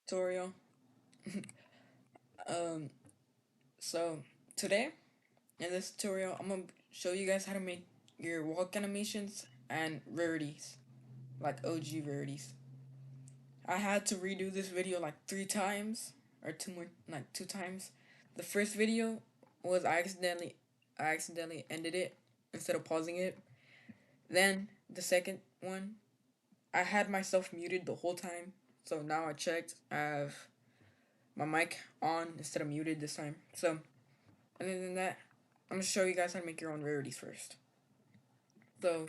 Tutorial. Um, so today in this tutorial, I'm gonna show you guys how to make your walk animations and rarities, like OG rarities. I had to redo this video like 3 times or like 2 times. The first video was I accidentally ended it instead of pausing it. Then the second one, I had myself muted the whole time. So now I checked, I have my mic on instead of muted this time. So other than that, I'm gonna show you guys how to make your own rarities first. So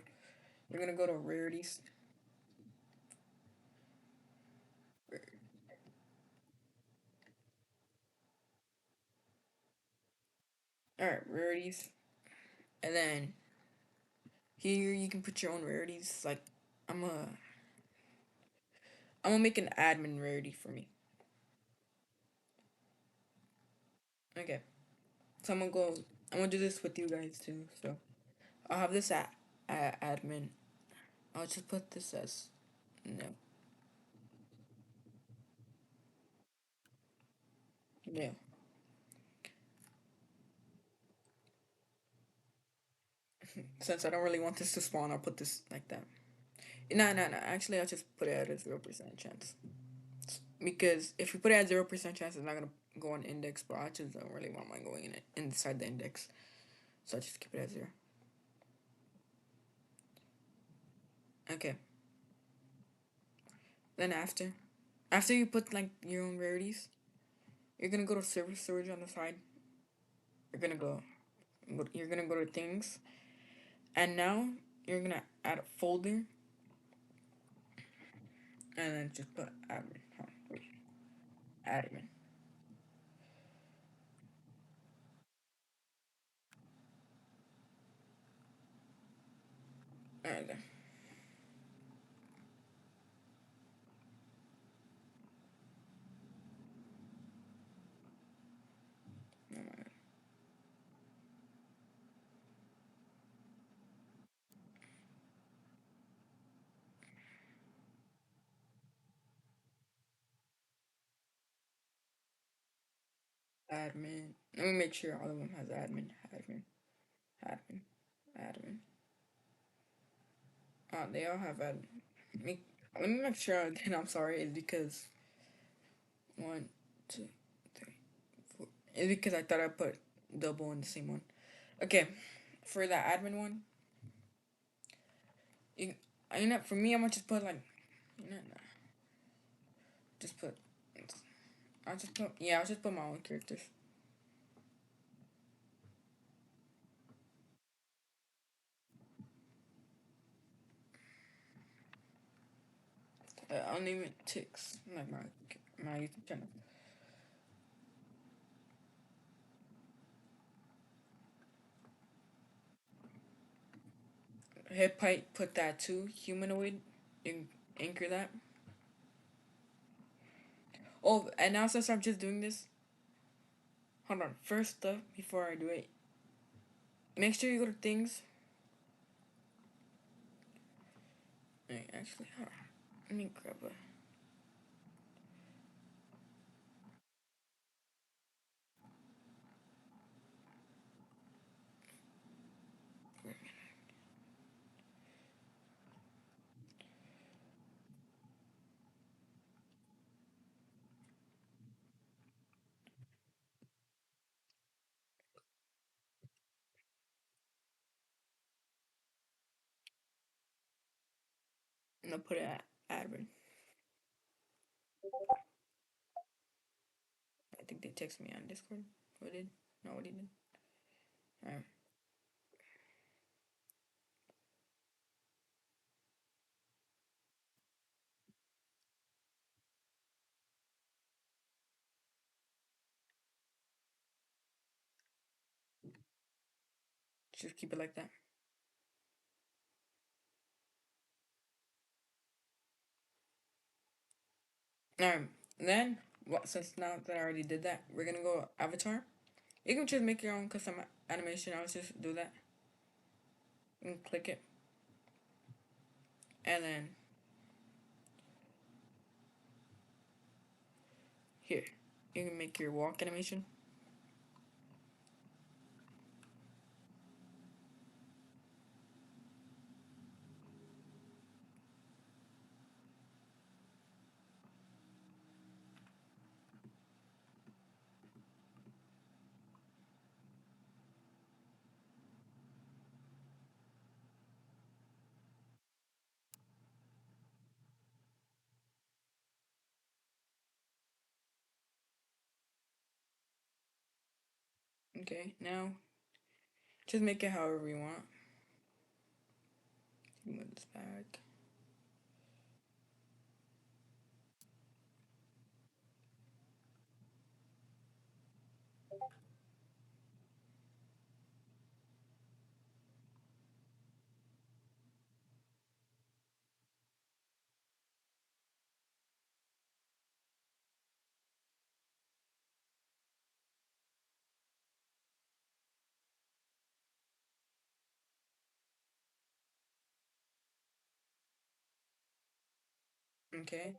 you're gonna go to rarities. All right, rarities, and then here you can put your own rarities. Like I'm a I'm gonna make an admin rarity for me. Okay, so I'm gonna do this with you guys too. So I'll have this at admin. I'll just put this as no, no. Since I don't really want this to spawn, I'll put this like that. No, no, no. Actually, I'll just put it at a 0% chance. Because if we put it at 0% chance, it's not gonna go on index. But I just don't really want mine going in it inside the index, so I just keep it at 0. Okay. Then after you put like your own rarities, you're gonna go to server storage on the side. You're gonna go. You're gonna go to things, and now you're gonna add a folder, and then just put admin. Huh, wait, admin. Alright then. Admin. Let me make sure all of them has admin. Admin. Admin. Admin. They all have admin. Me, let me make sure again. I'm sorry. It's because one, two, three, four. It's because I thought I put double in the same one. Okay, for the admin one, you, for me, I'm gonna just put like, no, just put. I'll just put my own characters. I'll name it Tix, like my YouTube channel. Hit pipe, put that too. Humanoid, you anchor that. Oh, and now since I'm just doing this, hold on. First stuff before I do it, make sure you go to things. Wait, actually, hold on. Let me grab a. I'm gonna put it at admin. I think they text me on Discord. What did? No, what did? Alright, just keep it like that. Alright, then since now that I already did that, we're gonna go avatar. You can just make your own custom animation. I'll just do that. You can click it, and then Here, you can make your walk animation. Okay, now just make it however you want. Move this back. Okay.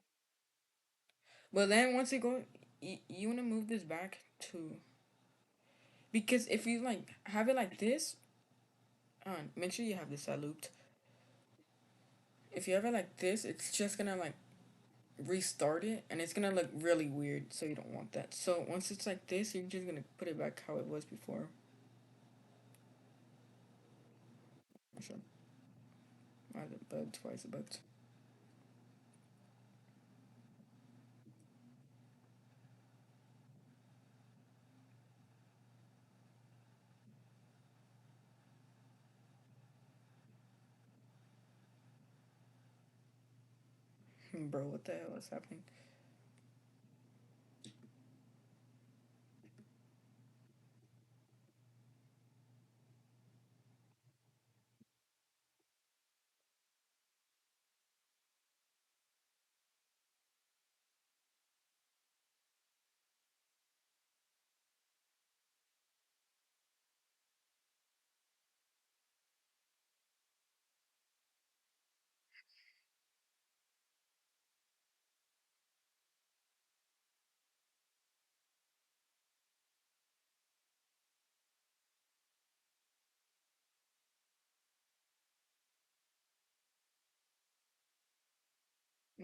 But then once you go, you want to move this back to, because if you like have it like this, make sure you have this side looped. If you have it like this, it's just gonna like restart it and it's gonna look really weird, so you don't want that. So once it's like this, you're just gonna put it back how it was before. Sure. Why is it bugged? Why is it bugged? Bro, what the hell is happening?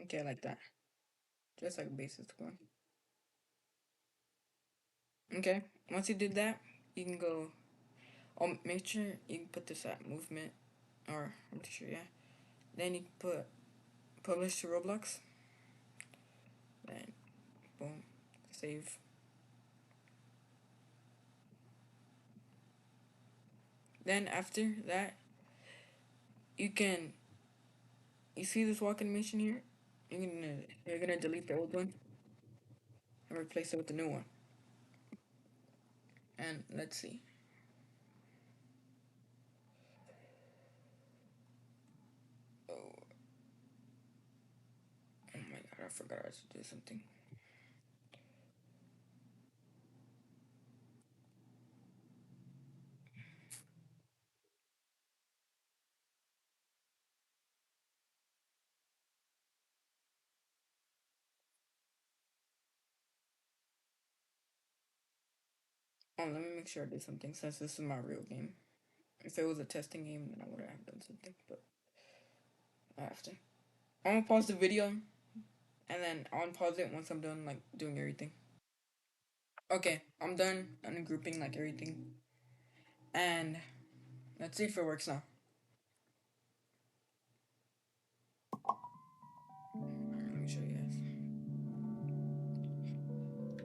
Okay, like that. Just like a basic one. Okay, once you did that, you can go. Oh, make sure you can put this at movement, or I'm pretty sure, yeah. Then you can put publish to Roblox. Then boom, save. Then after that, you can you see this walk animation here. You're gonna delete the old one and replace it with the new one. And let's see. Oh, oh my god, I forgot I had to do something. Oh, let me make sure I did something since this is my real game. If it was a testing game, then I would have done something, but I have to. I'm gonna pause the video and then I'll unpause it once I'm done like doing everything. Okay, I'm done ungrouping like everything, and let's see if it works now. Let me show you guys.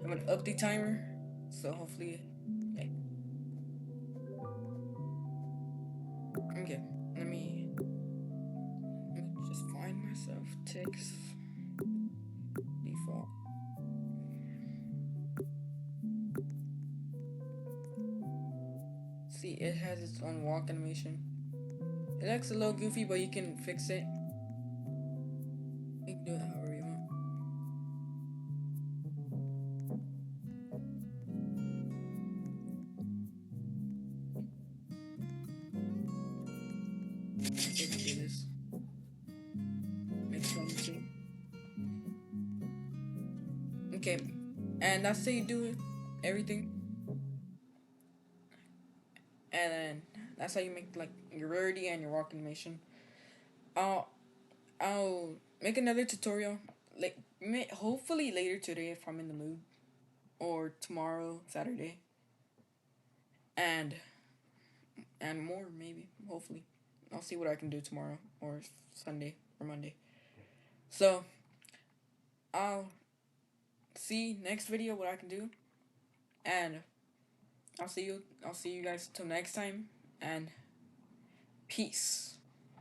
I'm gonna up the timer, so hopefully, yeah. Okay, let me just find myself text default. See, it has its own walk animation. It looks a little goofy, but you can fix it. You can do it however you want. Let's do this. Next one too. Okay. and that's how you do everything, and then that's how you make like your rarity and your walk animation. I'll I'll make another tutorial like hopefully later today if I'm in the mood, or tomorrow Saturday, and more maybe hopefully. I'll see what I can do tomorrow or Sunday or Monday. So I'll see next video what I can do, and I'll see you guys till next time, and peace.